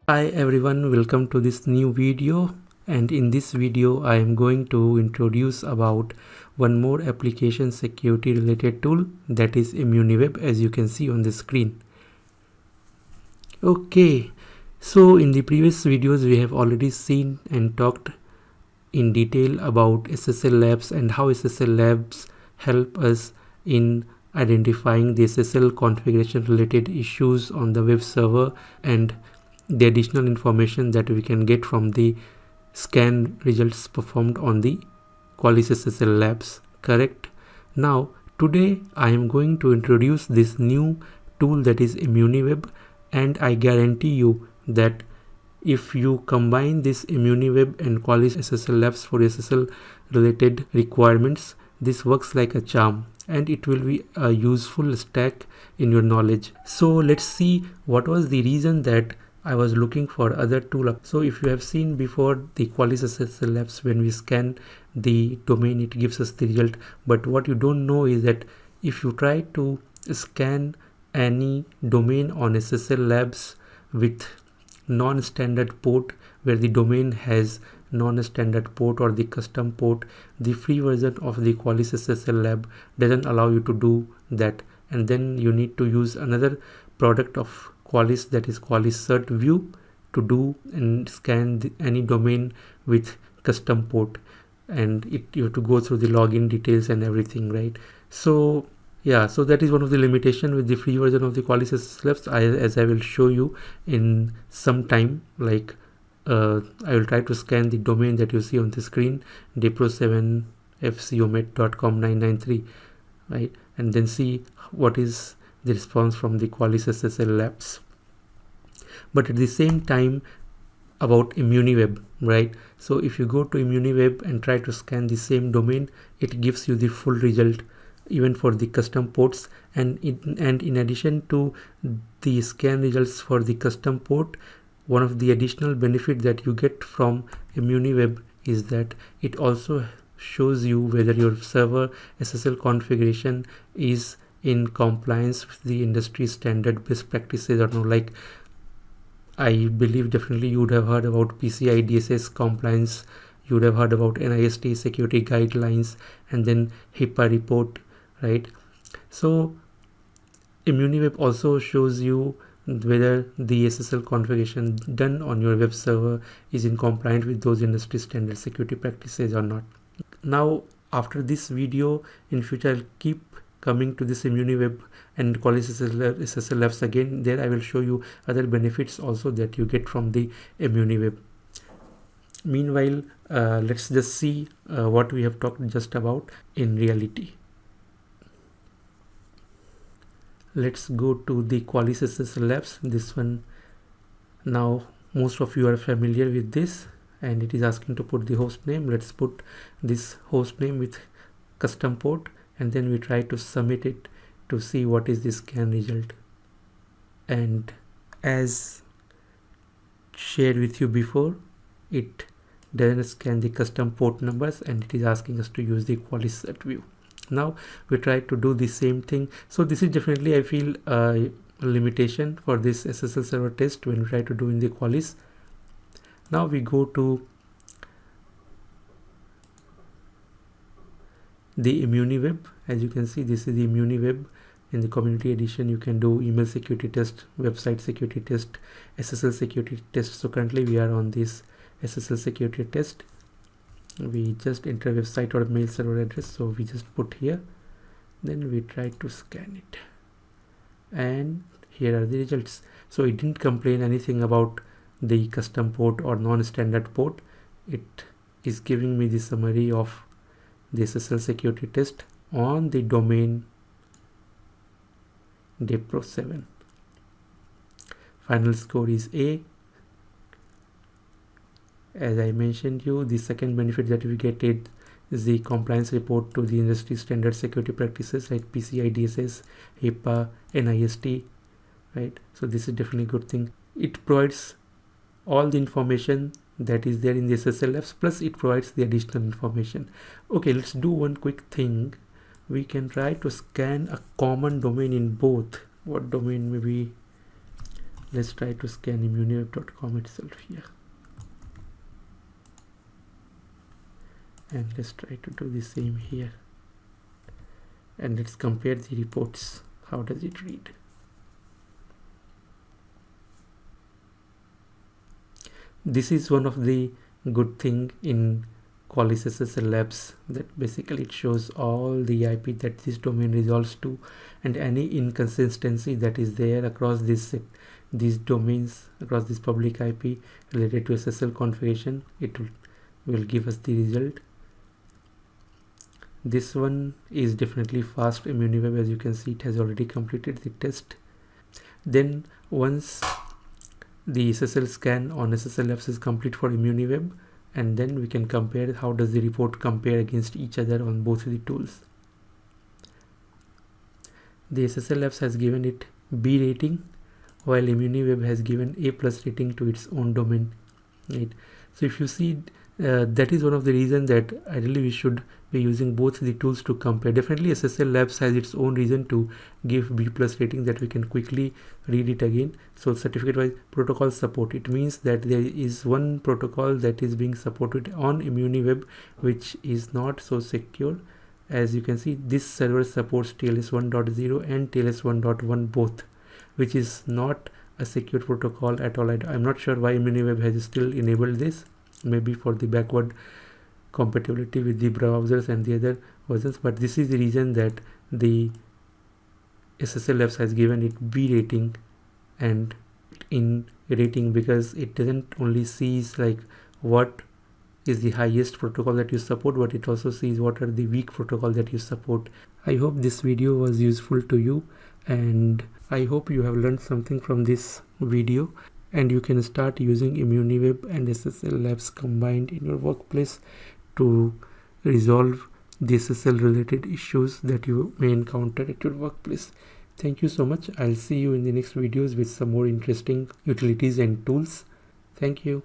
Hi everyone, welcome to this new video, and in this video I am going to introduce about one more application security related tool, that is ImmuniWeb, as you can see on the screen. Okay, so in the previous videos we have already seen and talked in detail about SSL Labs and how SSL Labs help us in identifying the SSL configuration related issues on the web server and the additional information that we can get from the scan results performed on the Qualys SSL Labs, correct? Now today I am going to introduce this new tool, that is ImmuniWeb, and I guarantee you that if you combine this ImmuniWeb and Qualys SSL Labs for SSL related requirements, this works like a charm and it will be a useful stack in your knowledge. So let's see what was the reason that I was looking for other tool. So if you have seen before the Qualys SSL Labs, when we scan the domain it gives us the result, but what you don't know is that if you try to scan any domain on SSL Labs with non-standard port, where the domain has non-standard port or the custom port, the free version of the Qualys SSL Lab doesn't allow you to do that, and then you need to use another product of Qualys, that is Qualys Cert View, to do and scan any domain with custom port, and you have to go through the login details and everything, right? So yeah, so that is one of the limitation with the free version of the Qualys SSL Labs, as I will show you in some time. Like I will try to scan the domain that you see on the screen, depro7fcomet.com993, right, and then see what is the response from the Qualys SSL Labs. But at the same time, about ImmuniWeb, right? So if you go to ImmuniWeb and try to scan the same domain, it gives you the full result even for the custom ports, and in addition to the scan results for the custom port, one of the additional benefit that you get from ImmuniWeb is that it also shows you whether your server SSL configuration is in compliance with the industry standard best practices or no. Like I believe definitely you would have heard about PCI DSS compliance, you would have heard about NIST security guidelines, and then HIPAA report, right? So ImmuniWeb also shows you whether the SSL configuration done on your web server is in compliance with those industry standard security practices or not. Now after this video, in future I'll keep coming to this ImmuniWeb and Qualys SSL Labs again. There I will show you other benefits also that you get from the ImmuniWeb. Meanwhile, let's just see what we have talked just about in reality. Let's go to the Qualys SSL Labs, this one. Now most of you are familiar with this, and it is asking to put the host name. Let's put this host name with custom port, and then we try to submit it to see what is the scan result. And as shared with you before, it doesn't scan the custom port numbers, and it is asking us to use the Qualys Cert View. Now we try to do the same thing. So this is definitely, I feel, a limitation for this SSL server test when we try to do in the Qualys. Now we go to the ImmuniWeb. As you can see, this is the ImmuniWeb. In the community edition you can do email security test, website security test, SSL security test. So currently we are on this SSL security test. We just enter website or mail server address, so we just put here, then we try to scan it, and here are the results. So it didn't complain anything about the custom port or non-standard port. It is giving me the summary of the SSL security test on the domain depro7. Final score is A. As I mentioned you, the second benefit that we get is the compliance report to the industry standard security practices like PCI DSS, HIPAA, NIST, right? So this is definitely a good thing. It provides all the information that is there in the SSL Labs, plus it provides the additional information. Okay, let's do one quick thing. We can try to scan a common domain in both. What domain? Maybe let's try to scan immuniweb.com itself here, and let's try to do the same here, and let's compare the reports. How does it read? This is one of the good thing in Qualys SSL Labs, that basically it shows all the IP that this domain resolves to, and any inconsistency that is there across these domains, across this public IP related to SSL configuration, it will give us the result. This one is definitely fast. ImmuniWeb, as you can see, it has already completed the test. Then once the SSL scan on SSL Labs is complete for ImmuniWeb, and then we can compare how does the report compare against each other on both the tools. The SSL Labs has given it B rating, while ImmuniWeb has given A+ rating to its own domain, right? So if you see, that is one of the reasons that ideally we should be using both the tools to compare. Definitely SSL Labs has its own reason to give B+ rating, that we can quickly read it again. So certificate wise protocol support, it means that there is one protocol that is being supported on ImmuniWeb which is not so secure. As you can see, this server supports TLS 1.0 and TLS 1.1 both, which is not a secure protocol at all. I'm not sure why ImmuniWeb has still enabled this, maybe for the backward compatibility with the browsers and the other versions, but this is the reason that the SSL Labs has given it B rating and in rating, because it doesn't only sees like what is the highest protocol that you support, but it also sees what are the weak protocol that you support. I hope this video was useful to you, and I hope you have learned something from this video, and you can start using ImmuniWeb and SSL Labs combined in your workplace to resolve the SSL related issues that you may encounter at your workplace. Thank you so much. I'll see you in the next videos with some more interesting utilities and tools. Thank you.